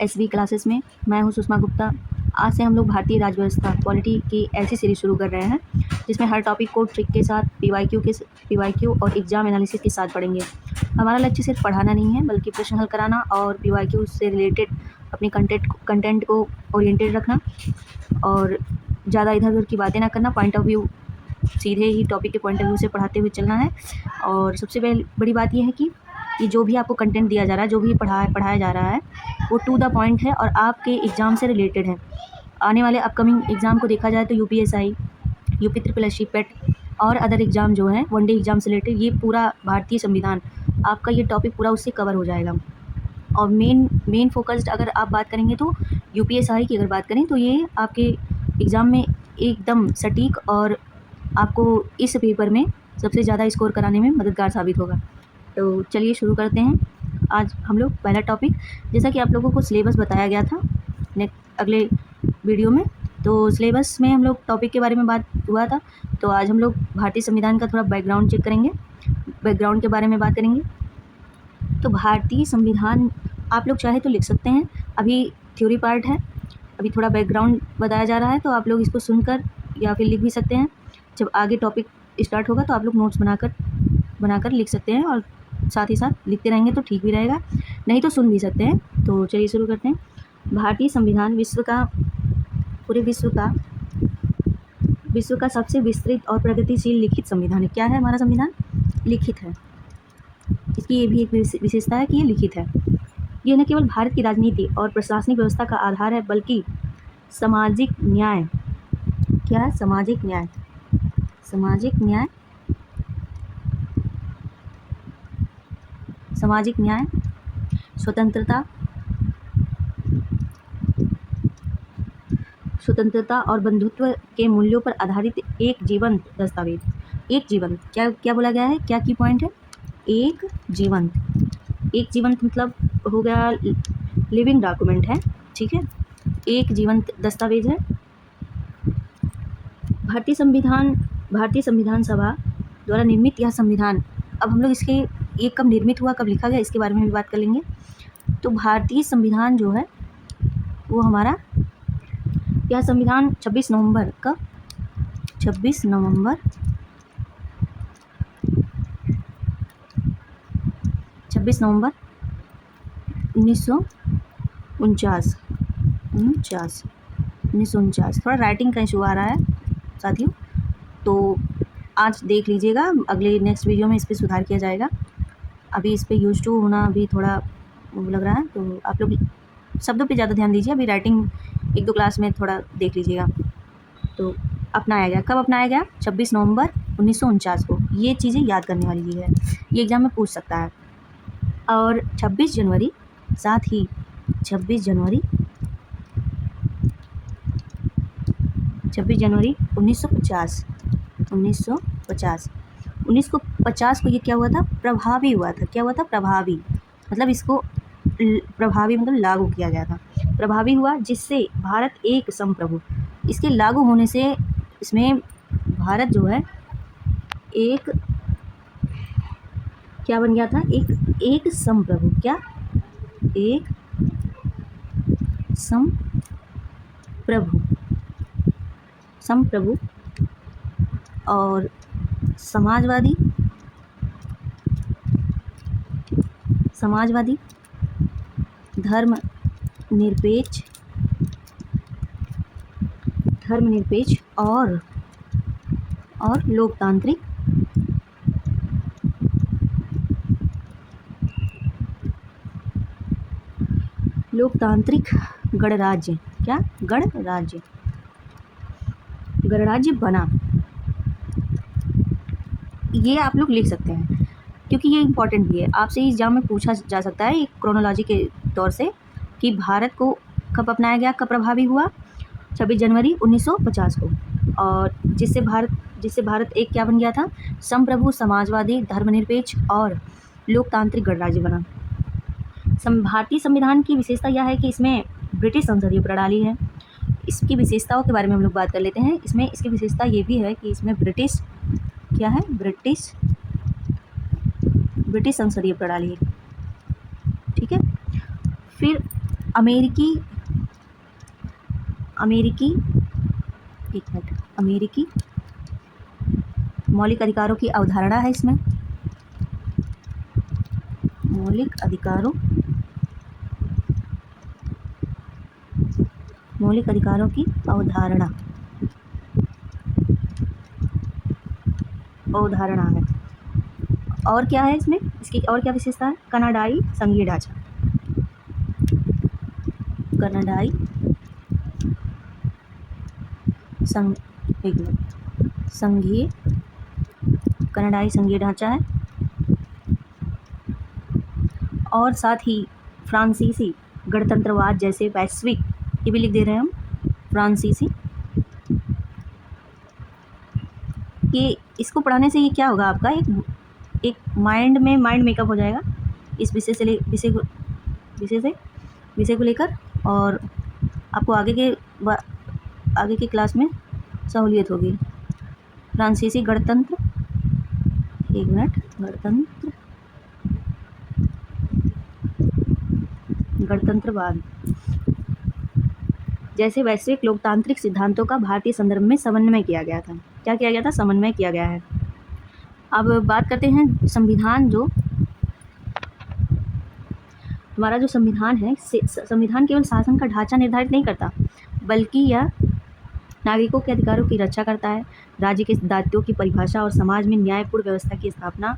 SV classes में। मैं हूं सुषमा गुप्ता। आज से हम लोग भारतीय राज्य व्यवस्था पॉलिटी की ऐसी सीरीज शुरू कर रहे हैं जिसमें हर टॉपिक को ट्रिक के साथ पीवाईक्यू और एग्जाम एनालिसिस के साथ पढ़ेंगे। हमारा लक्ष्य सिर्फ पढ़ाना नहीं है बल्कि प्रश्न हल कराना और पीवाईक्यू से रिलेटेड अपने कंटेंट को ओरिएंटेड रखना और ज़्यादा इधर उधर की बातें ना करना। पॉइंट ऑफ व्यू सीधे ही टॉपिक के पॉइंट ऑफ व्यू से पढ़ाते हुए चलना है। और सबसे बड़ी बात यह है कि जो भी आपको कंटेंट दिया जा रहा है, जो भी पढ़ाया जा रहा है, वो टू द पॉइंट है और आपके एग्ज़ाम से रिलेटेड है। आने वाले अपकमिंग एग्ज़ाम को देखा जाए तो यूपीएसआई, यूपी ट्रिपल पेट और अदर एग्ज़ाम जो हैं वनडे एग्ज़ाम से रिलेटेड, ये पूरा भारतीय संविधान आपका ये टॉपिक पूरा उससे कवर हो जाएगा। और मेन फोकस्ड अगर आप बात करेंगे तो यूपीएसआई की अगर बात करें तो ये आपके एग्ज़ाम में एकदम सटीक और आपको इस पेपर में सबसे ज़्यादा स्कोर कराने में मददगार साबित होगा। तो चलिए शुरू करते हैं। आज हम लोग पहला टॉपिक, जैसा कि आप लोगों को सिलेबस बताया गया था अगले वीडियो में, तो सिलेबस में हम लोग टॉपिक के बारे में बात हुआ था। तो आज हम लोग भारतीय संविधान का थोड़ा बैकग्राउंड चेक करेंगे, बैकग्राउंड के बारे में बात करेंगे। तो भारतीय संविधान आप लोग चाहे तो लिख सकते हैं, अभी थ्योरी पार्ट है, अभी थोड़ा बैकग्राउंड बताया जा रहा है, तो आप लोग इसको सुनकर या फिर लिख भी सकते हैं। जब आगे टॉपिक स्टार्ट होगा तो आप लोग नोट्स बनाकर लिख सकते हैं और साथ ही साथ लिखते रहेंगे तो ठीक भी रहेगा, नहीं तो सुन भी सकते हैं। तो चलिए शुरू करते हैं। भारतीय संविधान पूरे विश्व का सबसे विस्तृत और प्रगतिशील लिखित संविधान है। क्या है हमारा संविधान? लिखित है। इसकी ये भी एक विशेषता है कि ये लिखित है। यह न केवल भारत की राजनीति और प्रशासनिक व्यवस्था का आधार है बल्कि सामाजिक न्याय, क्या है? सामाजिक न्याय, स्वतंत्रता और बंधुत्व के मूल्यों पर आधारित एक जीवंत दस्तावेज। एक जीवंत, क्या बोला गया है? क्या की पॉइंट है? एक जीवंत मतलब हो गया लिविंग डॉक्यूमेंट है, ठीक है, एक जीवंत दस्तावेज है। भारतीय संविधान सभा द्वारा निर्मित यह संविधान, अब हम लोग ये कब निर्मित हुआ, कब लिखा गया, इसके बारे में भी बात कर लेंगे। तो भारतीय संविधान जो है वो हमारा, यह संविधान 26 नवंबर 1949, थोड़ा राइटिंग का इशू आ रहा है साथियों, तो आज देख लीजिएगा, अगले नेक्स्ट वीडियो में इस पर सुधार किया जाएगा। अभी इस पर यूज टू होना अभी थोड़ा लग रहा है, तो आप लोग शब्दों पे ज़्यादा ध्यान दीजिए। अभी राइटिंग 1-2 क्लास में थोड़ा देख लीजिएगा। तो अपनाया गया, कब अपनाया गया? 26 नवंबर 1949 को। ये चीज़ें याद करने वाली चीज़ है, ये एग्ज़ाम में पूछ सकता है। और 26 जनवरी 1950 1950 को ये क्या हुआ था? प्रभावी हुआ था। क्या हुआ था? प्रभावी, मतलब इसको प्रभावी मतलब लागू किया गया था। प्रभावी हुआ जिससे भारत एक संप्रभु, इसके लागू होने से इसमें भारत जो है एक क्या बन गया था? एक संप्रभु। क्या? एक संप्रभु और समाजवादी, धर्मनिरपेक्ष और लोकतांत्रिक गणराज्य। क्या? गणराज्य बना। ये आप लोग लिख सकते हैं क्योंकि ये इम्पोर्टेंट भी है, आपसे एग्जाम में पूछा जा सकता है एक क्रोनोलॉजी के तौर से कि भारत को कब अपनाया गया, कब प्रभावी हुआ? 26 जनवरी 1950 को। और जिससे भारत एक क्या बन गया था? संप्रभु, समाजवादी, धर्मनिरपेक्ष और लोकतांत्रिक गणराज्य बना। भारतीय संविधान की विशेषता यह है कि इसमें ब्रिटिश संसदीय प्रणाली है। इसकी विशेषताओं के बारे में हम लोग बात कर लेते हैं। इसकी विशेषता ये भी है कि इसमें ब्रिटिश संसदीय प्रणाली है, ठीक है। फिर अमेरिकी अमेरिकी एक मिनट, अमेरिकी मौलिक अधिकारों की अवधारणा है इसमें, मौलिक अधिकारों की अवधारणा है। और क्या है इसमें, इसकी और क्या विशेषता है? कनाडाई संघीय ढांचा, कनाडाई संघीय ढांचा है। और साथ ही फ्रांसीसी गणतंत्रवाद जैसे वैश्विक, ये भी लिख दे रहे हैं हम, फ्रांसीसी। ये इसको पढ़ाने से ये क्या होगा, आपका एक माइंड मेकअप हो जाएगा इस विषय को लेकर, और आपको आगे के क्लास में सहूलियत होगी। फ्रांसीसी गणतंत्रवाद जैसे वैश्विक लोकतांत्रिक सिद्धांतों का भारतीय संदर्भ में समन्वय किया गया था। क्या किया गया था? समन्वय किया गया है। अब बात करते हैं संविधान। हमारा जो संविधान है, संविधान केवल शासन का ढांचा निर्धारित नहीं करता, बल्कि यह नागरिकों के अधिकारों की रक्षा करता है, राज्य के दायित्वों की परिभाषा और समाज में न्यायपूर्ण व्यवस्था की स्थापना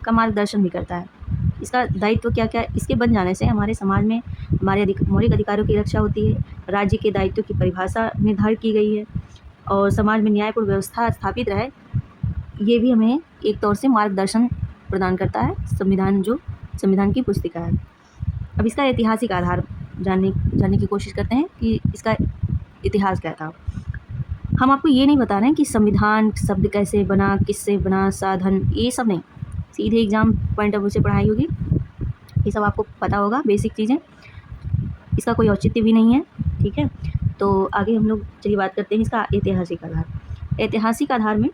का मार्गदर्शन भी करता है। इसका दायित्व क्या क्या है? इसके बन जाने से हमारे समाज में हमारे मौलिक अधिकारों की रक्षा होती है, राज्य के दायित्व की परिभाषा निर्धारित की गई है, और समाज में न्यायपूर्ण व्यवस्था स्थापित रहे, ये भी हमें एक तौर से मार्गदर्शन प्रदान करता है संविधान की पुस्तिका है। अब इसका ऐतिहासिक आधार जानने की कोशिश करते हैं कि इसका इतिहास क्या था। हम आपको ये नहीं बता रहे हैं कि संविधान शब्द कैसे बना, किससे बना, साधन, ये सब नहीं, सीधे एग्जाम पॉइंट ऑफ व्यू से पढ़ाई होगी, ये सब आपको पता होगा, बेसिक चीज़ें, इसका कोई औचित्य भी नहीं है, ठीक है। तो आगे हम लोग चलिए बात करते हैं इसका ऐतिहासिक आधार। ऐतिहासिक आधार में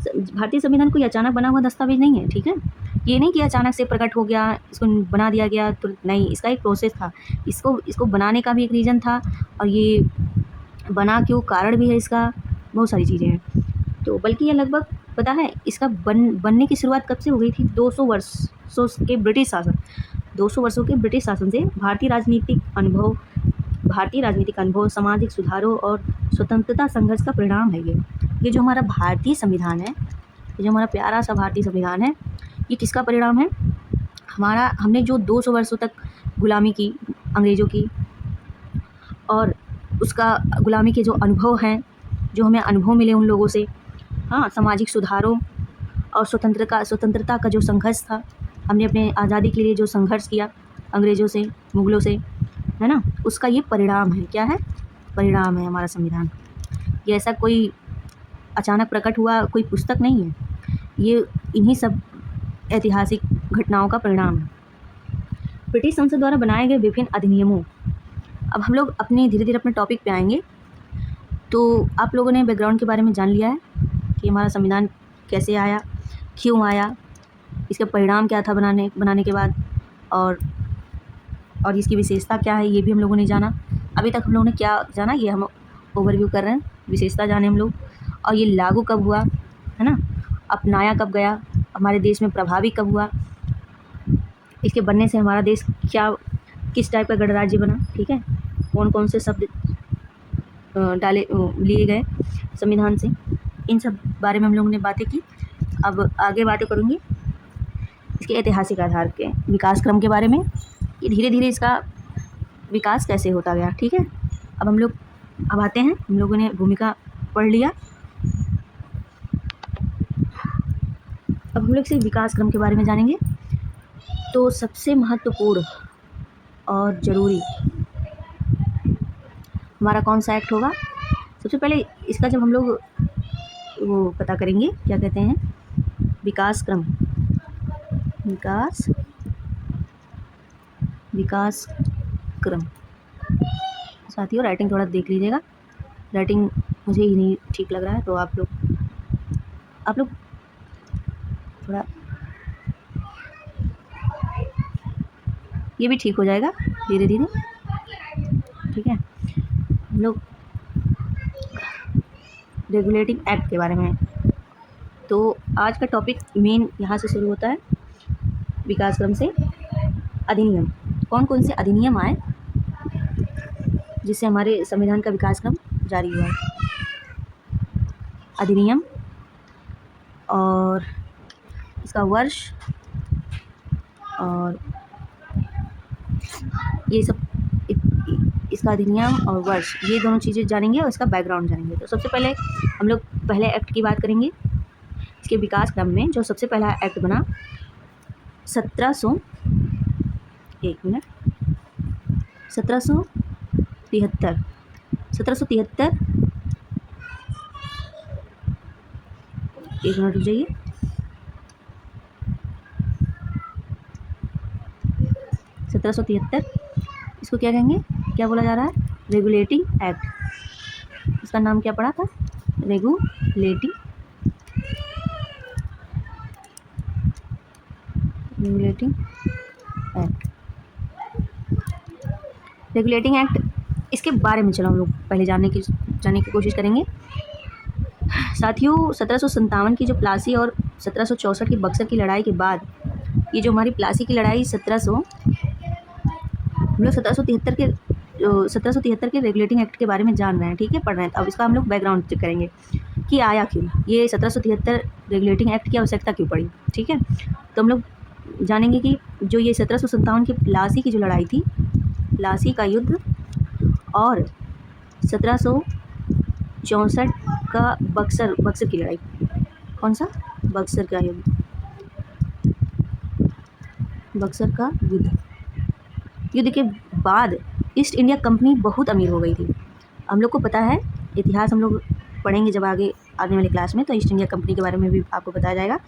भारतीय संविधान कोई अचानक बना हुआ दस्तावेज नहीं है, ठीक है। ये नहीं कि अचानक से प्रकट हो गया, इसको बना दिया गया, तो नहीं, इसका एक प्रोसेस था। इसको बनाने का भी एक रीज़न था, और ये बना क्यों, कारण भी है इसका, बहुत सारी चीज़ें हैं। तो बल्कि ये लगभग पता है इसका बनने की शुरुआत कब से हो गई थी? 200 वर्षों के ब्रिटिश शासन से भारतीय राजनीतिक अनुभव, सामाजिक सुधारों और स्वतंत्रता संघर्ष का परिणाम है ये जो हमारा भारतीय संविधान है, ये जो हमारा प्यारा सा भारतीय संविधान है, ये किसका परिणाम है? हमने जो 200 वर्षों तक गुलामी की अंग्रेज़ों की, और उसका गुलामी के जो अनुभव हैं, जो हमें अनुभव मिले उन लोगों से, हाँ, सामाजिक सुधारों और स्वतंत्रता का जो संघर्ष था, हमने अपने आज़ादी के लिए जो संघर्ष किया अंग्रेज़ों से, मुग़लों से, है ना, उसका ये परिणाम है। क्या है? परिणाम है हमारा संविधान। ये ऐसा कोई अचानक प्रकट हुआ कोई पुस्तक नहीं है, ये इन्हीं सब ऐतिहासिक घटनाओं का परिणाम है। ब्रिटिश संसद द्वारा बनाए गए विभिन्न अधिनियमों। अब हम लोग धीरे धीरे अपने टॉपिक पे आएंगे। तो आप लोगों ने बैकग्राउंड के बारे में जान लिया है कि हमारा संविधान कैसे आया, क्यों आया, इसका परिणाम क्या था बनाने के बाद, और इसकी विशेषता क्या है, ये भी हम लोगों ने जाना। अभी तक हम लोगों ने क्या जाना, ये हम ओवरव्यू कर रहे हैं, विशेषता जाने हम लोग, और ये लागू कब हुआ, है ना, अपनाया कब गया, हमारे देश में प्रभावी कब हुआ, इसके बनने से हमारा देश किस टाइप का गणराज्य बना, ठीक है, कौन कौन से शब्द लिए गए संविधान से, इन सब बारे में हम लोगों ने बातें की। अब आगे बातें करूँगी इसके ऐतिहासिक आधार के विकास क्रम के बारे में, कि धीरे धीरे इसका विकास कैसे होता गया, ठीक है। अब आते हैं, हम लोगों ने भूमिका पढ़ लिया, अब हम लोग से विकास क्रम के बारे में जानेंगे। तो सबसे महत्वपूर्ण और ज़रूरी हमारा कौन सा एक्ट होगा? सबसे पहले इसका जब हम लोग वो पता करेंगे, क्या कहते हैं, विकास क्रम। साथियों, राइटिंग थोड़ा देख लीजिएगा, राइटिंग मुझे ही नहीं ठीक लग रहा है, तो आप लोग थोड़ा, ये भी ठीक हो जाएगा धीरे धीरे। ठीक है। हम लोग रेगुलेटिंग एक्ट के बारे में, तो आज का टॉपिक मेन यहाँ से शुरू होता है, विकास क्रम से अधिनियम। कौन कौन से अधिनियम आए जिससे हमारे संविधान का विकास क्रम जारी हुआ है। अधिनियम और इसका वर्ष और ये सब, इसका अधिनियम और वर्ष, ये दोनों चीज़ें जानेंगे और इसका बैकग्राउंड जानेंगे। तो सबसे पहले हम लोग पहले एक्ट की बात करेंगे। इसके विकास क्रम में जो सबसे पहला एक्ट बना 1773 एक मिनट रुक जाइए। 1773 इसको क्या कहेंगे, क्या बोला जा रहा है, रेगुलेटिंग एक्ट। इसका नाम क्या पड़ा था, रेगुलेटिंग एक्ट। रेगुलेटिंग एक्ट, इसके बारे में चलो हम लोग पहले जानने की कोशिश करेंगे। साथियों, 1757 की जो प्लासी और 1764 की बक्सर की लड़ाई के बाद, ये जो हमारी प्लासी की लड़ाई हम लोग 1773 के रेगुलेटिंग एक्ट के बारे में जान रहे हैं, ठीक है, पढ़ रहे हैं। अब इसका हम लोग बैकग्राउंड चेक करेंगे कि आया क्यों, ये 1773 रेगुलेटिंग एक्ट की आवश्यकता क्यों पड़ी, ठीक है। तो हम लोग जानेंगे कि जो ये 1757 की प्लासी की जो लड़ाई थी, प्लासी का युद्ध, और 1764 का बक्सर की लड़ाई। कौन सा, बक्सर का युद्ध, बक्सर का युद्ध के बाद ईस्ट इंडिया कंपनी बहुत अमीर हो गई थी। हम लोग को पता है, इतिहास हम लोग पढ़ेंगे जब आगे आने वाली क्लास में, तो ईस्ट इंडिया कंपनी के बारे में भी आपको बताया जाएगा।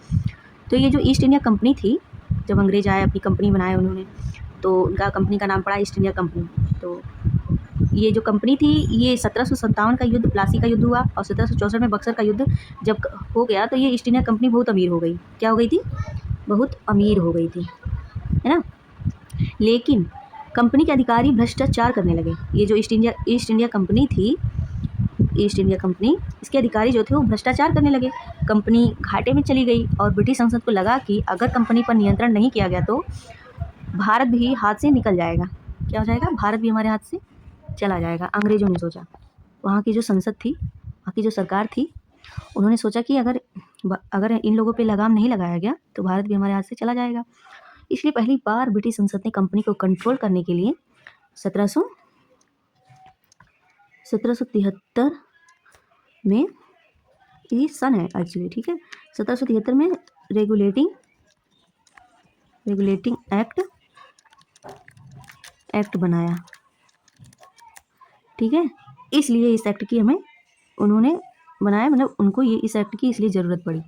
तो ये जो ईस्ट इंडिया कंपनी थी, जब अंग्रेज आए अपनी कंपनी बनाए उन्होंने, तो उनका कंपनी का नाम पड़ा ईस्ट इंडिया कंपनी। तो ये जो कंपनी थी, ये 1757 का युद्ध, प्लासी का युद्ध हुआ, और 1764 में बक्सर का युद्ध जब हो गया, तो ये ईस्ट इंडिया कंपनी बहुत अमीर हो गई। क्या हो गई थी, बहुत अमीर हो गई थी, है ना। लेकिन कंपनी के अधिकारी भ्रष्टाचार करने लगे। ये जो ईस्ट इंडिया कंपनी थी, ईस्ट इंडिया कंपनी, इसके अधिकारी जो थे वो भ्रष्टाचार करने लगे। कंपनी घाटे में चली गई, और ब्रिटिश संसद को लगा कि अगर कंपनी पर नियंत्रण नहीं किया गया तो भारत भी हाथ से निकल जाएगा। क्या हो जाएगा, भारत भी हमारे हाथ से चला जाएगा। अंग्रेज़ों ने सोचा, वहाँ की जो संसद थी, वहाँ की जो सरकार थी, उन्होंने सोचा कि अगर इन लोगों पे लगाम नहीं लगाया गया तो भारत भी हमारे हाथ से चला जाएगा। इसलिए पहली बार ब्रिटिश संसद ने कंपनी को कंट्रोल करने के लिए 1773 में, ये सन है एक्चुअली, ठीक है, 1773 में रेगुलेटिंग एक्ट बनाया, ठीक है। इसलिए इस एक्ट की हमें उन्होंने बनाया, मतलब उनको ये इस एक्ट की इसलिए ज़रूरत पड़ी।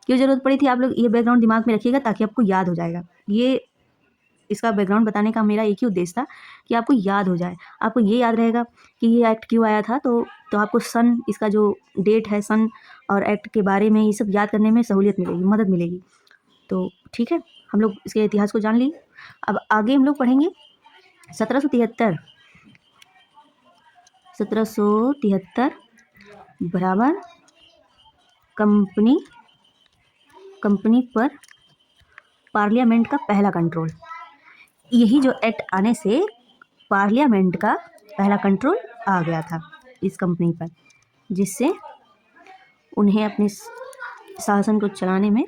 क्यों ज़रूरत पड़ी थी, आप लोग ये बैकग्राउंड दिमाग में रखिएगा ताकि आपको याद हो जाएगा। ये इसका बैकग्राउंड बताने का मेरा एक ही उद्देश्य था कि आपको याद हो जाए, आपको ये याद रहेगा कि ये एक्ट क्यों आया था। तो आपको सन, इसका जो डेट है, सन और एक्ट के बारे में ये सब याद करने में सहूलियत मिलेगी, मदद मिलेगी। तो ठीक है, हम लोग इसके इतिहास को जान लिए। अब आगे हम लोग पढ़ेंगे 1773 बराबर कंपनी पर पार्लियामेंट का पहला कंट्रोल। यही जो एक्ट आने से पार्लियामेंट का पहला कंट्रोल आ गया था इस कंपनी पर, जिससे उन्हें अपने शासन को चलाने में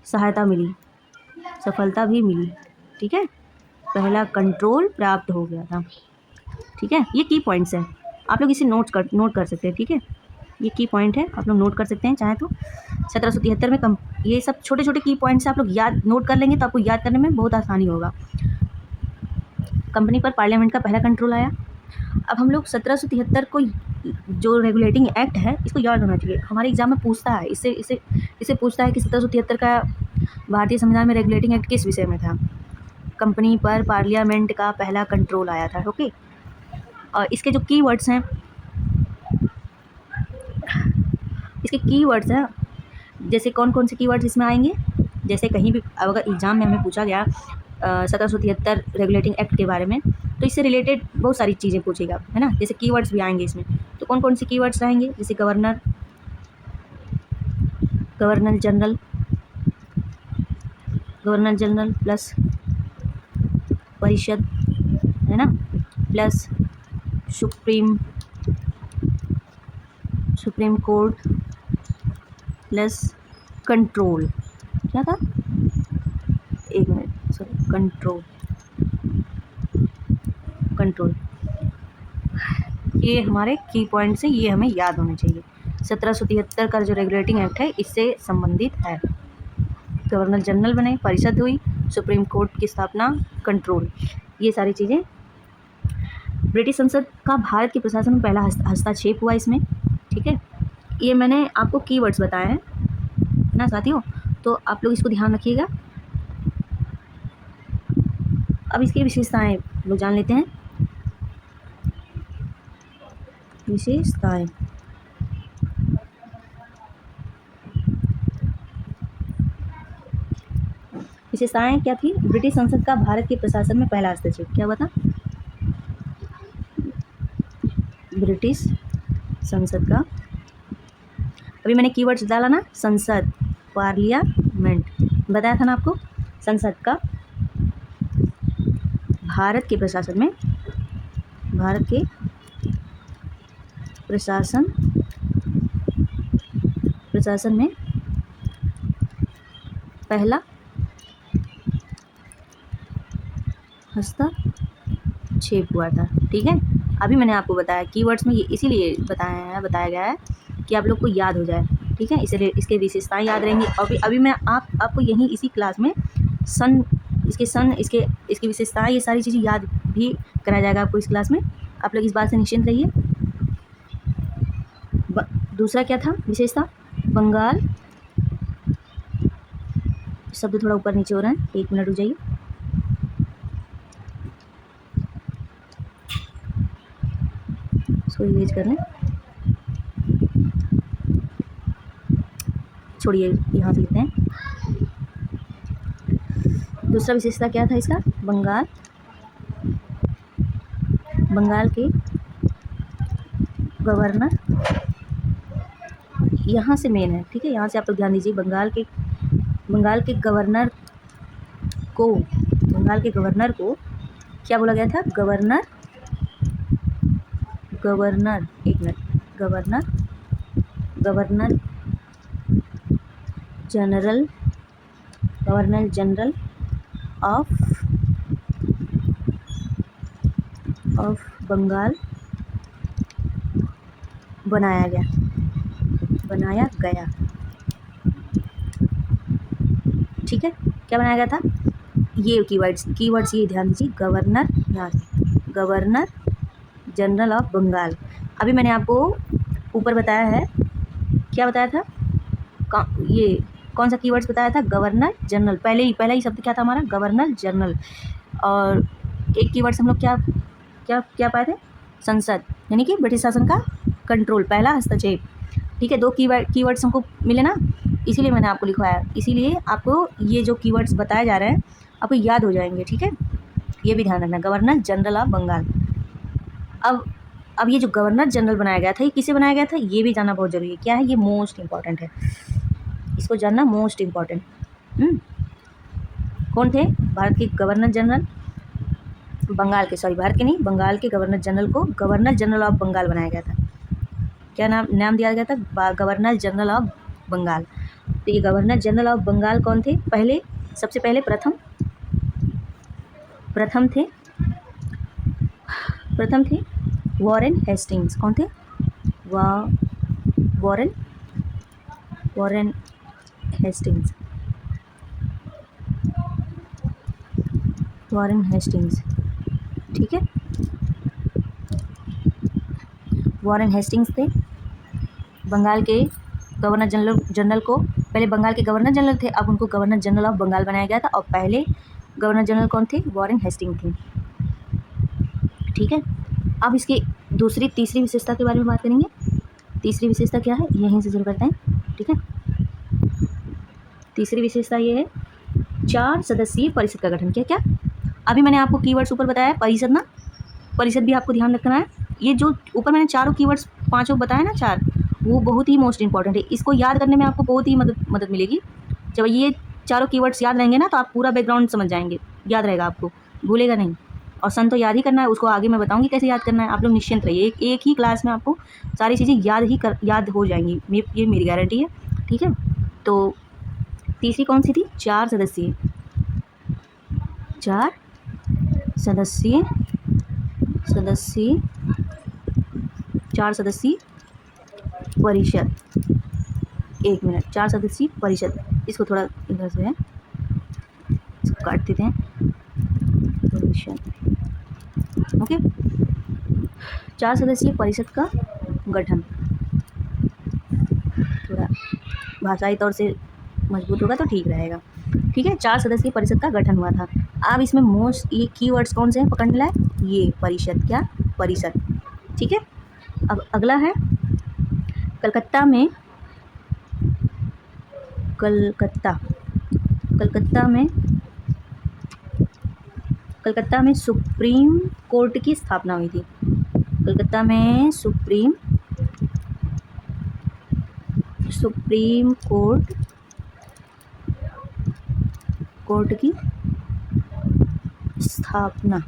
सहायता मिली, सफलता भी मिली, ठीक है। पहला कंट्रोल प्राप्त हो गया था, ठीक है। ये की पॉइंट्स हैं, आप लोग इसे नोट कर सकते हैं, ठीक है। ये की पॉइंट है, आप लोग नोट कर सकते हैं चाहे तो। 1773 में ये सब छोटे छोटे की पॉइंट्स आप लोग याद नोट कर लेंगे तो आपको याद करने में बहुत आसानी होगा। कंपनी पर पार्लियामेंट का पहला कंट्रोल आया। अब हम लोग 1773 को, जो रेगुलेटिंग एक्ट है, इसको याद होना चाहिए, हमारे एग्जाम में पूछता है, इससे पूछता है कि 1773 का भारतीय संविधान में रेगुलेटिंग एक्ट किस विषय में था। कंपनी पर पार्लियामेंट का पहला कंट्रोल आया था, ओके। और इसके जो कीवर्ड्स हैं, इसके कीवर्ड्स हैं, जैसे कौन कौन से कीवर्ड्स इसमें आएंगे। जैसे कहीं भी अगर एग्ज़ाम में हमें पूछा गया 1773 रेगुलेटिंग एक्ट के बारे में, तो इससे रिलेटेड बहुत सारी चीज़ें पूछेगा, है ना, जैसे कीवर्ड्स भी आएंगे इसमें। तो कौन कौन से कीवर्ड्स आएंगे, जैसे governor, governor general, governor general plus परिषद, है ना, plus supreme court plus control, क्या था, एक मिनट, सॉरी, कंट्रोल, ये हमारे की पॉइंट्स हैं, ये हमें याद होने चाहिए। 1773 का जो रेगुलेटिंग एक्ट है इससे संबंधित है। गवर्नर जनरल बने, परिषद हुई, सुप्रीम कोर्ट की स्थापना, कंट्रोल, ये सारी चीज़ें। ब्रिटिश संसद का भारत के प्रशासन में पहला हस्तक्षेप हुआ इसमें, ठीक है। ये मैंने आपको कीवर्ड्स बताए हैं ना साथियों, तो आप लोग इसको ध्यान रखिएगा। अब इसकी विशेषताएं लोग जान लेते हैं। विशेषताएं, विशेषताएं क्या थी, ब्रिटिश संसद का भारत के प्रशासन में पहला हस्तक्षेप, क्या हुआ था, ब्रिटिश संसद का, अभी मैंने कीवर्ड्स डाला ना, संसद, पार्लियामेंट, बताया था ना आपको, संसद का भारत के प्रशासन में, भारत के प्रशासन में पहला हस्तक्षेप हुआ था, ठीक है। अभी मैंने आपको बताया कीवर्ड्स में ये इसीलिए बताया गया है कि आप लोग को याद हो जाए, ठीक है, इसलिए इसके विशेषताएं याद रहेंगी। अभी मैं आपको यहीं इसी क्लास में इसकी विशेषताएं, ये सारी चीज़ें याद भी कराया जाएगा आपको इस क्लास में, आप लोग इस बात से निश्चिंत रहिए। दूसरा क्या था विशेषता, बंगाल, शब्द थोड़ा ऊपर नीचे हो रहा है, एक मिनट रुक जाइए। इसको इरेज कर लें, छोड़िए, यहाँ से लिखते हैं। दूसरा विशेषता क्या था इसका, बंगाल के गवर्नर, यहाँ से मेन है, ठीक है, यहाँ से आप लोग ध्यान दीजिए। बंगाल के गवर्नर को क्या बोला गया था, गवर्नर, एक minute, governor general of Bengal बनाया गया, ठीक है। क्या बनाया गया था, ये कीवर्ड्स ये ध्यान दीजिए, गवर्नर, यहाँ से गवर्नर जनरल ऑफ बंगाल। अभी मैंने आपको ऊपर बताया है, क्या बताया था, ये कौन सा कीवर्ड्स बताया था, गवर्नर जनरल, पहला ही शब्द क्या था हमारा, गवर्नर जनरल, और एक कीवर्ड्स हम लोग क्या पाए थे, संसद, यानी कि ब्रिटिश शासन का कंट्रोल, पहला हस्तक्षेप, ठीक है। दो कीवर्ड्स हमको मिले ना, इसीलिए मैंने आपको लिखवाया, इसीलिए आपको ये जो कीवर्ड्स बताए जा रहे हैं आपको याद हो जाएंगे, ठीक है, ये भी ध्यान रखना, गवर्नर जनरल ऑफ बंगाल। अब ये जो गवर्नर जनरल बनाया गया था, ये किसे बनाया गया था, ये भी जानना बहुत जरूरी है, क्या है, ये मोस्ट इम्पॉर्टेंट है, इसको जानना मोस्ट इम्पॉर्टेंट। कौन थे, भारत के गवर्नर जनरल, बंगाल के गवर्नर जनरल को गवर्नर जनरल ऑफ बंगाल बनाया गया था। क्या नाम दिया गया था, गवर्नर जनरल ऑफ बंगाल। तो ये गवर्नर जनरल ऑफ बंगाल कौन थे, सबसे पहले प्रथम थे वॉरेन हेस्टिंग्स। कौन थे, वॉरेन हेस्टिंग्स, ठीक है, वॉरेन हेस्टिंग्स थे बंगाल के गवर्नर जनरल को, पहले बंगाल के गवर्नर जनरल थे, अब उनको गवर्नर जनरल ऑफ बंगाल बनाया गया था, और पहले गवर्नर जनरल कौन थे, वॉरेन हेस्टिंग थे, ठीक है। अब इसकी तीसरी विशेषता के बारे में बात करेंगे। तीसरी विशेषता क्या है, यहीं से शुरू करते हैं, ठीक है। तीसरी विशेषता ये है, 4 सदस्यीय परिषद का गठन। क्या, अभी मैंने आपको कीवर्ड्स ऊपर बताया, परिषद ना, परिषद भी आपको ध्यान रखना है। ये जो ऊपर मैंने चारों कीवर्ड्स पाँचों बताए ना, चार, वो बहुत ही मोस्ट इंपॉर्टेंट है। इसको याद करने में आपको बहुत ही मदद मिलेगी। जब ये चारों कीवर्ड्स याद रहेंगे ना तो आप पूरा बैकग्राउंड समझ जाएंगे, याद रहेगा आपको, भूलेगा नहीं। और सन तो याद ही करना है, उसको आगे मैं बताऊंगी कैसे याद करना है। आप लोग निश्चिंत रहिए, एक ही क्लास में आपको सारी चीज़ें याद हो जाएंगी, ये मेरी गारंटी है। ठीक है, तो तीसरी कौन सी थी? चार सदस्यीय परिषद। एक मिनट, 4 सदस्यीय परिषद, इसको थोड़ा इधर से है, इसको काट देते हैं, परिषद। ओके, 4 सदस्यीय परिषद का गठन, थोड़ा भाषाई तौर से मजबूत होगा तो ठीक रहेगा। ठीक है, 4 सदस्यीय परिषद का गठन हुआ था। अब इसमें मोस्ट ये कीवर्ड्स कौन से हैं पकड़ने लायक? ये परिषद, क्या? परिषद। ठीक है, अब अगला है कलकत्ता में सुप्रीम कोर्ट की स्थापना हुई थी। कलकत्ता में सुप्रीम कोर्ट की स्थापना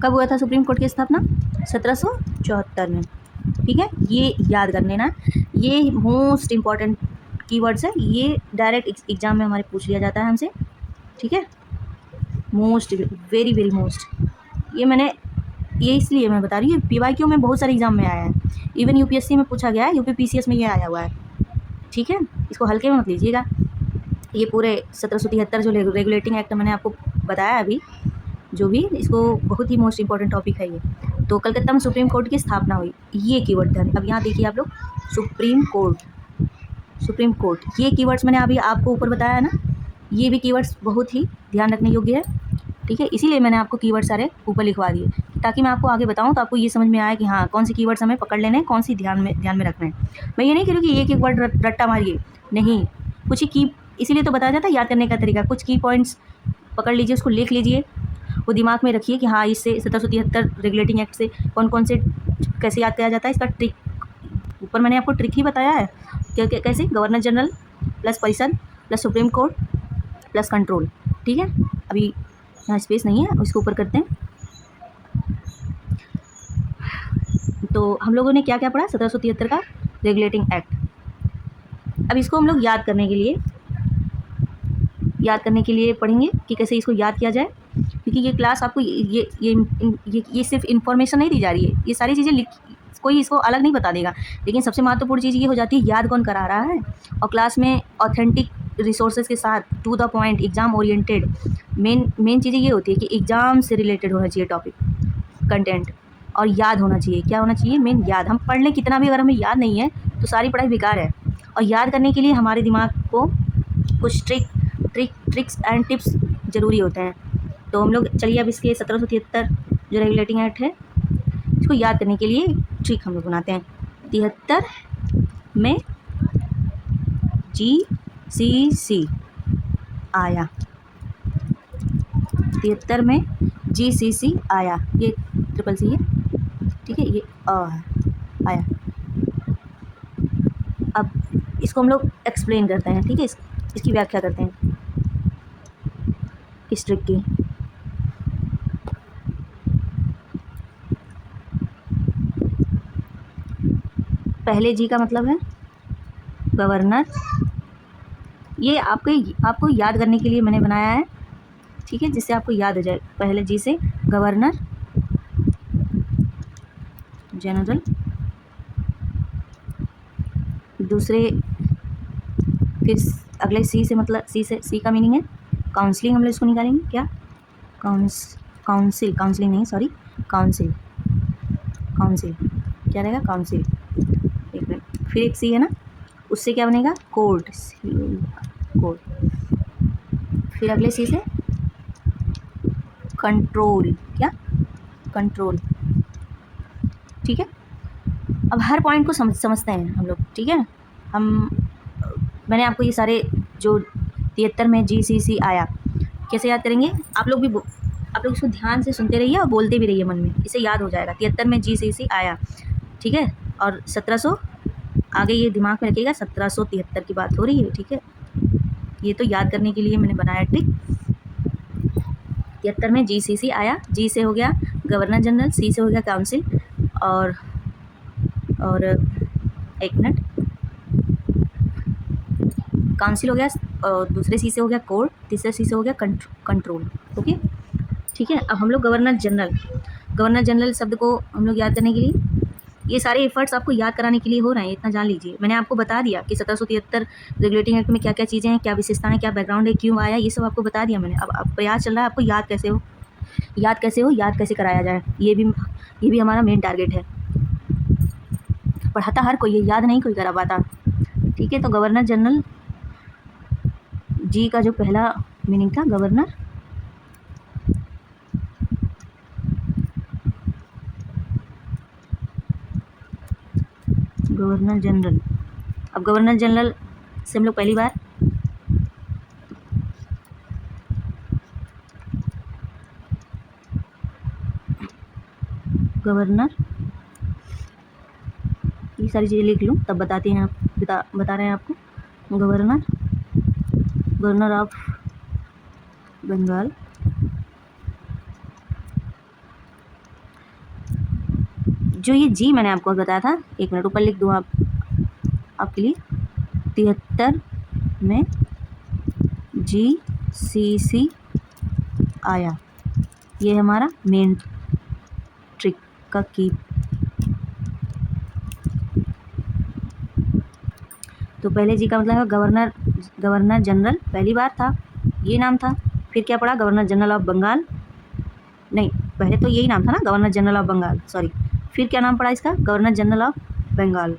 कब हुआ था? सुप्रीम कोर्ट की स्थापना 1774 में। ठीक है, ये याद कर लेना, ये मोस्ट इम्पॉर्टेंट कीवर्ड्स है, ये डायरेक्ट एग्जाम में हमारे पूछ लिया जाता है हमसे। ठीक है, मोस्ट, वेरी वेरी मोस्ट। ये इसलिए मैं बता रही हूँ, PYQ में बहुत सारे एग्जाम में आया है, इवन UPSC में पूछा गया है, UPPCS में ये आया हुआ है। ठीक है, इसको हल्के में मत लीजिएगा। ये पूरे 1773 जो रेगुलेटिंग एक्ट मैंने आपको बताया अभी, जो भी, इसको बहुत ही मोस्ट इंपॉर्टेंट टॉपिक है ये। तो कलकत्ता में सुप्रीम कोर्ट की स्थापना हुई, ये कीवर्ड ध्यान। अब यहाँ देखिए आप लोग, सुप्रीम कोर्ट, ये कीवर्ड्स मैंने अभी आपको ऊपर बताया है ना, ये भी कीवर्ड्स बहुत ही ध्यान रखने योग्य है। ठीक है, इसीलिए मैंने आपको कीवर्ड सारे ऊपर लिखवा दिए, ताकि मैं आपको आगे बताऊं तो आपको ये समझ में आए कि हाँ, कौन से कीवर्ड्स हमें पकड़ लेने हैं, कौन सी ध्यान में रखना है। मैं ये नहीं कह रही कि एक वर्ड रट्टा मारिए, नहीं, कुछ ही की, इसीलिए तो बताया जाता है याद करने का तरीका। कुछ की पॉइंट्स पकड़ लीजिए, उसको लिख लीजिए, वो दिमाग में रखिए कि हाँ, इससे 1773 रेगुलेटिंग एक्ट से कौन कौन से कैसे याद किया जाता है, इसका ट्रिक ऊपर मैंने आपको ट्रिक ही बताया है। कैसे? गवर्नर जनरल प्लस परिषद plus supreme court plus control. ठीक है, अभी यहाँ स्पेस नहीं है, इसको ऊपर करते हैं। तो हम लोगों ने क्या क्या पढ़ा? 1773 का रेगुलेटिंग एक्ट। अब इसको हम लोग याद करने के लिए पढ़ेंगे कि कैसे इसको याद किया जाए, क्योंकि ये क्लास आपको ये सिर्फ इन्फॉर्मेशन नहीं दी जा रही है, ये सारी चीज़ें कोई इसको अलग नहीं बता देगा, लेकिन सबसे महत्वपूर्ण चीज़ ये हो जाती है याद कौन करा रहा है। और क्लास में ऑथेंटिक रिसोर्सेज के साथ, to the point, exam oriented, main चीज़ें ये होती है कि एग्जाम से रिलेटेड होना चाहिए टॉपिक, कंटेंट, और याद होना चाहिए। क्या होना चाहिए? मेन याद। हम पढ़ लें कितना भी, अगर हमें याद नहीं है तो सारी पढ़ाई बेकार है। और याद करने के लिए हमारे दिमाग को कुछ ट्रिक्स एंड टिप्स ज़रूरी होते हैं। तो हम लोग चलिए अब इसके 1773 जो रेगुलेटिंग एक्ट है, इसको याद करने के लिए ट्रिक हम लोग बनाते हैं। 73 में GCC आया, 73 में GCC आया, ये ट्रिपल सी है। ठीक है, ये आया। अब इसको हम लोग एक्सप्लेन करते हैं। ठीक है, इसकी व्याख्या करते हैं इस ट्रिक की। पहले जी का मतलब है गवर्नर, ये आपको याद करने के लिए मैंने बनाया है। ठीक है, जिससे आपको याद हो जाए। पहले जी से गवर्नर जनरल, दूसरे, फिर अगले सी से, मतलब सी का मीनिंग है काउंसलिंग। हम लोग इसको निकालेंगे, क्या? काउंसिल नहीं, सॉरी, काउंसिल क्या रहेगा? काउंसिल। एक मिनट, फिर एक सी है ना, उससे क्या बनेगा? कोर्ट। फिर अगले सी से कंट्रोल, क्या? कंट्रोल। ठीक है, अब हर पॉइंट को समझते हैं हम लोग। ठीक है, मैंने आपको ये सारे जो 73 में GCC आया, कैसे याद करेंगे? आप लोग इसको ध्यान से सुनते रहिए और बोलते भी रहिए मन में, इसे याद हो जाएगा। 73 में GCC आया, ठीक है, और 1700 आगे ये दिमाग में रखिएगा, 1773 की बात हो रही है, ठीक है। ये तो याद करने के लिए मैंने बनाया ट्रिक। 73 में GCC आया, G से हो गया गवर्नर जनरल, C से हो गया काउंसिल, और एक मिनट, काउंसिल हो गया, और दूसरे C से हो गया कोर्ट, तीसरे C से हो गया कंट्रोल। ओके, ठीक है। अब हम लोग गवर्नर जनरल शब्द को हम लोग याद करने के लिए, ये सारे एफर्ट्स आपको याद कराने के लिए हो रहे हैं, इतना जान लीजिए। मैंने आपको बता दिया कि 1773 रेगुलेटिंग एक्ट में क्या क्या चीज़ें हैं, क्या विशेषताएं, क्या बैकग्राउंड है, क्यों आया, ये सब आपको बता दिया मैंने। अब आपको याद चल रहा है, आपको याद कैसे कराया जाए, ये भी हमारा मेन टारगेट है। पढ़ाता हर कोई, ये याद नहीं कोई करा पाता, ठीक है। तो गवर्नर जनरल, जी का जो पहला मीनिंग था गवर्नर जनरल। अब गवर्नर जनरल से हम लोग पहली बार गवर्नर, ये सारी चीज़ें लिख लूँ तब बताते हैं, बता रहे हैं आपको। गवर्नर ऑफ बंगाल, जो ये जी मैंने आपको बताया था, एक मिनट ऊपर लिख दूँ आपके लिए। 73 में GCC आया, ये हमारा मेन ट्रिक का की। तो पहले जी का मतलब है गवर्नर जनरल, पहली बार था ये नाम था, फिर क्या पड़ा, गवर्नर जनरल ऑफ बंगाल, नहीं पहले तो यही नाम था ना, governor general of Bengal, sorry. फिर क्या नाम पड़ा इसका, governor general of Bengal,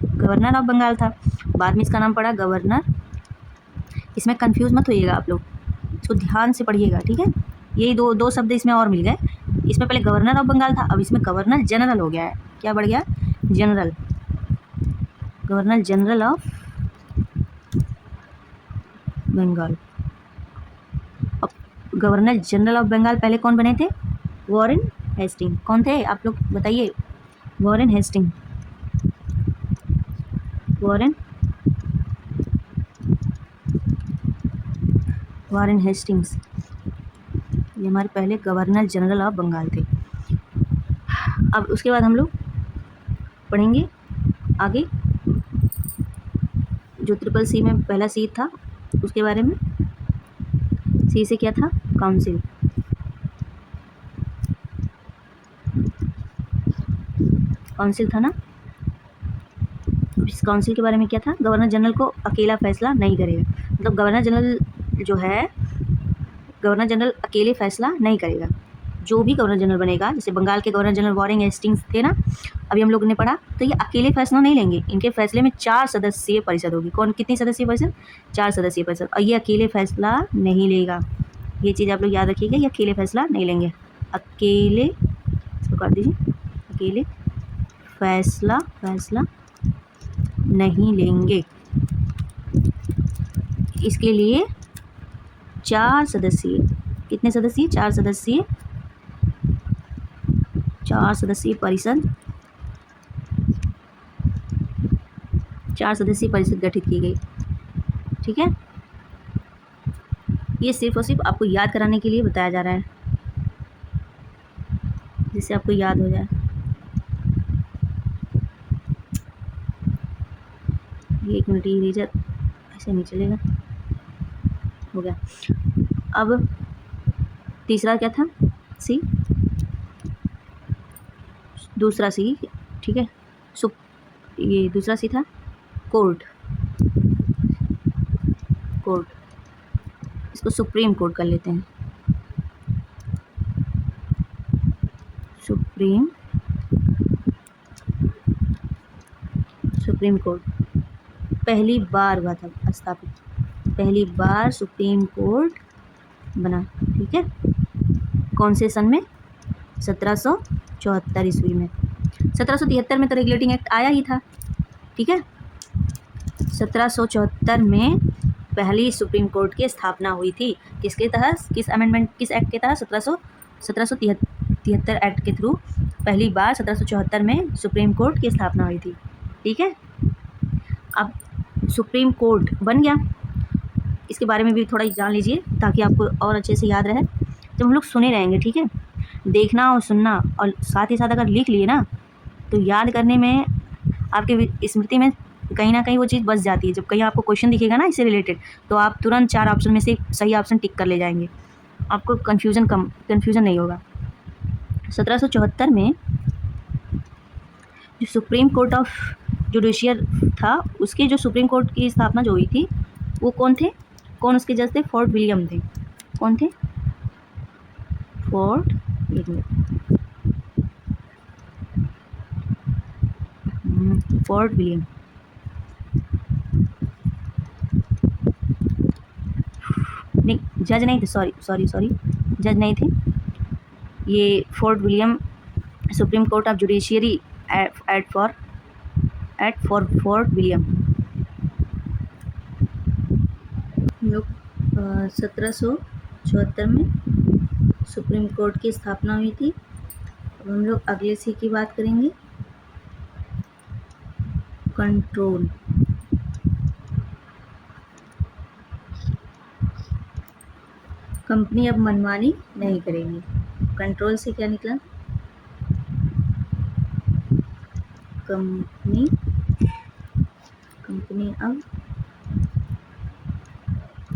governor of Bengal था, बाद में इसका नाम पड़ा गवर्नर। इसमें कंफ्यूज मत होइएगा आप लोग, इसको ध्यान से पढ़िएगा, ठीक है। यही दो शब्द इसमें और मिल गए, इसमें पहले गवर्नर ऑफ बंगाल था, अब इसमें गवर्नर जनरल हो गया है, क्या बढ़ गया, general, governor general of Bengal. अब गवर्नर जनरल ऑफ बंगाल पहले कौन बने थे, वॉरेन हेस्टिंग। कौन थे आप लोग बताइए, वॉरेन हेस्टिंग्स, ये हमारे पहले गवर्नर जनरल ऑफ बंगाल थे। अब उसके बाद हम लोग पढ़ेंगे आगे, जो CCC में पहला सी था उसके बारे में। सी से क्या था, काउंसिल, था ना। इस काउंसिल के बारे में क्या था, गवर्नर जनरल को अकेला फैसला नहीं करेगा, मतलब गवर्नर जनरल जो है, गवर्नर जनरल अकेले फैसला नहीं करेगा, जो भी गवर्नर जनरल बनेगा, जैसे बंगाल के गवर्नर जनरल वॉरेन हेस्टिंग्स थे ना, अभी हम लोग ने पढ़ा, तो ये अकेले फैसला नहीं लेंगे, इनके फैसले में 4 सदस्यीय परिषद होगी। कौन, कितनी सदस्यीय परिषद, 4 सदस्यीय परिषद, और ये अकेले फैसला नहीं लेगा, ये चीज़ आप लोग याद रखिएगा, ये अकेले फैसला नहीं लेंगे, अकेले, इसको काट दीजिए, अकेले फैसला नहीं लेंगे। इसके लिए 4 सदस्यीय, कितने सदस्यीय, 4 सदस्यीय परिषद, 4 सदस्यीय परिषद गठित की गई, ठीक है। ये सिर्फ और सिर्फ आपको याद कराने के लिए बताया जा रहा है, जिससे आपको याद हो जाए। ये 1 मिनट, इरेजर ऐसे नहीं चलेगा, हो गया। अब तीसरा क्या था, सी, दूसरा सी, ठीक है, ये दूसरा सी था कोर्ट, इसको सुप्रीम कोर्ट कर लेते हैं, सुप्रीम कोर्ट पहली बार हुआ था स्थापित, पहली बार सुप्रीम कोर्ट बना, ठीक है। कौन से सन में, 1774 ईस्वी में। 1773 में तो रेगुलेटिंग एक्ट आया ही था, ठीक है। 1774 में पहली सुप्रीम कोर्ट की स्थापना हुई थी। किसके तहत, किस अमेंडमेंट, किस एक्ट के तहत? 1773 एक्ट के थ्रू पहली बार 1774 में सुप्रीम कोर्ट की स्थापना हुई थी। ठीक है, अब सुप्रीम कोर्ट बन गया, इसके बारे में भी थोड़ा जान लीजिए ताकि आपको और अच्छे से याद रहे। जब हम लोग सुने रहेंगे, ठीक है, देखना और सुनना और साथ ही साथ अगर लिख लिए ना तो याद करने में आपके स्मृति में कहीं ना कहीं वो चीज़ बच जाती है। जब कहीं आपको क्वेश्चन दिखेगा ना इससे रिलेटेड तो आप तुरंत 4 ऑप्शन में से सही ऑप्शन टिक कर ले जाएंगे, आपको कन्फ्यूज़न नहीं होगा। 1774 में जो सुप्रीम कोर्ट ऑफ जुडिशियल था, उसकी जो सुप्रीम कोर्ट की स्थापना जो हुई थी वो कौन थे, कौन उसके जज थे? फोर्ट विलियम थे। कौन थे? Fort William. नहीं, जज नहीं थे, सॉरी जज नहीं थे, ये Fort William supreme court of judiciary at for Fort William. हम लोग 1774 में सुप्रीम कोर्ट की स्थापना हुई थी। अब हम लोग अगले सी की बात करेंगे, कंट्रोल। कंपनी अब मनमानी नहीं करेगी। कंट्रोल से क्या निकला? कंपनी अब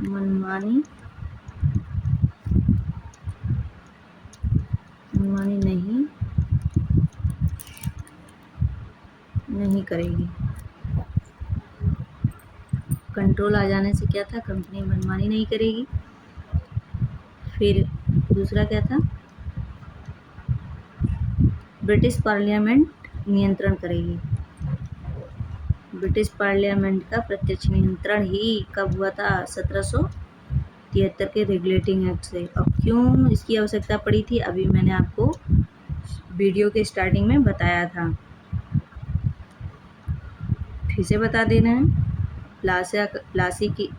मनमानी नहीं करेगी। कंट्रोल आ जाने से क्या था? कंपनी मनमानी नहीं करेगी। फिर दूसरा क्या था? ब्रिटिश पार्लियामेंट नियंत्रण करेगी। ब्रिटिश पार्लियामेंट का प्रत्यक्ष नियंत्रण ही कब हुआ था? 1773 के रेगुलेटिंग एक्ट से। अब क्यों इसकी आवश्यकता पड़ी थी, अभी मैंने आपको वीडियो के स्टार्टिंग में बताया था, फिर से बता देना है। प्लासी की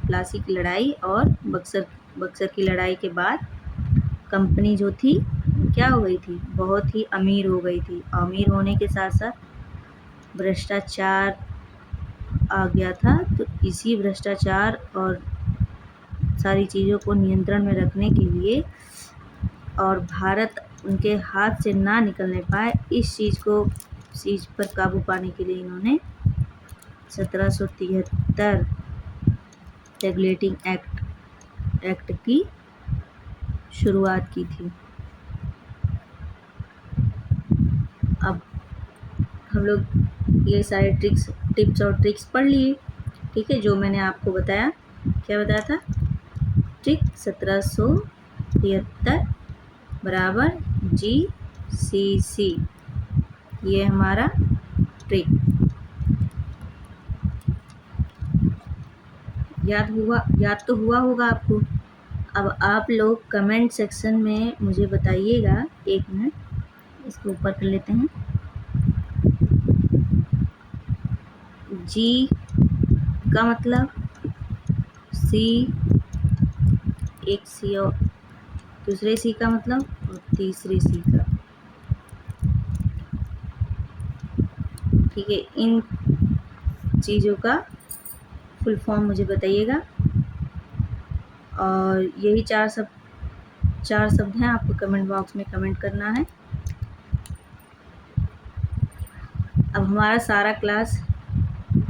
लड़ाई और बक्सर की लड़ाई के बाद कंपनी जो थी क्या हो गई थी? बहुत ही अमीर हो गई थी। अमीर होने के साथ साथ भ्रष्टाचार आ गया था। तो इसी भ्रष्टाचार और सारी चीज़ों को नियंत्रण में रखने के लिए और भारत उनके हाथ से ना निकलने पाए, इस चीज़ पर काबू पाने के लिए इन्होंने 1773 रेगुलेटिंग एक्ट की शुरुआत की थी। अब हम लोग ये सारे टिप्स और ट्रिक्स पढ़ लिए, ठीक है, जो मैंने आपको बताया। क्या बताया था? ट्रिक 1773 बराबर GCC, ये हमारा ट्रिक। याद तो हुआ होगा आपको। अब आप लोग कमेंट सेक्शन में मुझे बताइएगा, 1 मिनट इसको ऊपर कर लेते हैं। जी का मतलब सी, एक सी और दूसरे सी का मतलब और तीसरे सी का, ठीक है। इन चीज़ों का फुल फॉर्म मुझे बताइएगा। और यही चार शब्द हैं, आपको कमेंट बॉक्स में कमेंट करना है। अब हमारा सारा क्लास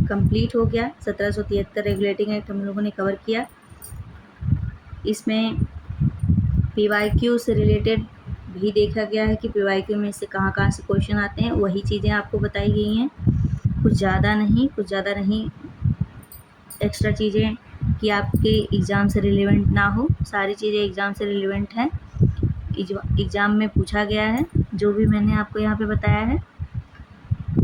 कंप्लीट हो गया। 1773 रेगुलेटिंग एक्ट हम लोगों ने कवर किया। इसमें PYQ से रिलेटेड भी देखा गया है कि PYQ में से कहाँ से क्वेश्चन आते हैं, वही चीज़ें आपको बताई गई हैं। कुछ ज़्यादा नहीं एक्स्ट्रा चीज़ें कि आपके एग्ज़ाम से रिलेवेंट ना हो। सारी चीज़ें एग्ज़ाम से रिलेवेंट हैं, एग्ज़ाम में पूछा गया है जो भी मैंने आपको यहाँ पे बताया है।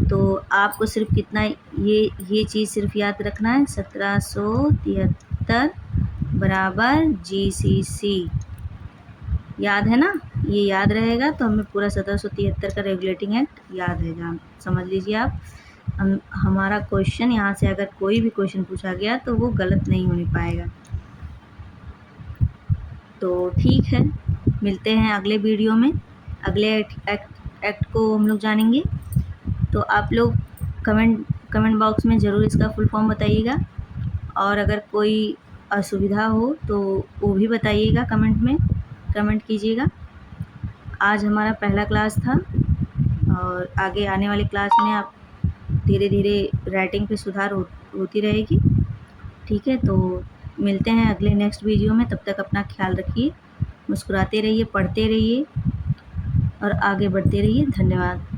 तो आपको सिर्फ कितना ये चीज़ सिर्फ याद रखना है, 1773 बराबर GCC, याद है ना? ये याद रहेगा तो हमें पूरा 1773 का रेगुलेटिंग एक्ट याद है, समझ लीजिए आप। हमारा क्वेश्चन यहाँ से अगर कोई भी क्वेश्चन पूछा गया तो वो गलत नहीं होने पाएगा। तो ठीक है, मिलते हैं अगले वीडियो में। अगले एक्ट को हम लोग जानेंगे। तो आप लोग कमेंट बॉक्स में ज़रूर इसका फुल फॉर्म बताइएगा, और अगर कोई असुविधा हो तो वो भी बताइएगा, कमेंट कीजिएगा। आज हमारा पहला क्लास था, और आगे आने वाले क्लास में आप धीरे धीरे राइटिंग पे सुधार होती रहेगी। ठीक है, तो मिलते हैं अगले नेक्स्ट वीडियो में। तब तक अपना ख्याल रखिए, मुस्कुराते रहिए, पढ़ते रहिए और आगे बढ़ते रहिए। धन्यवाद।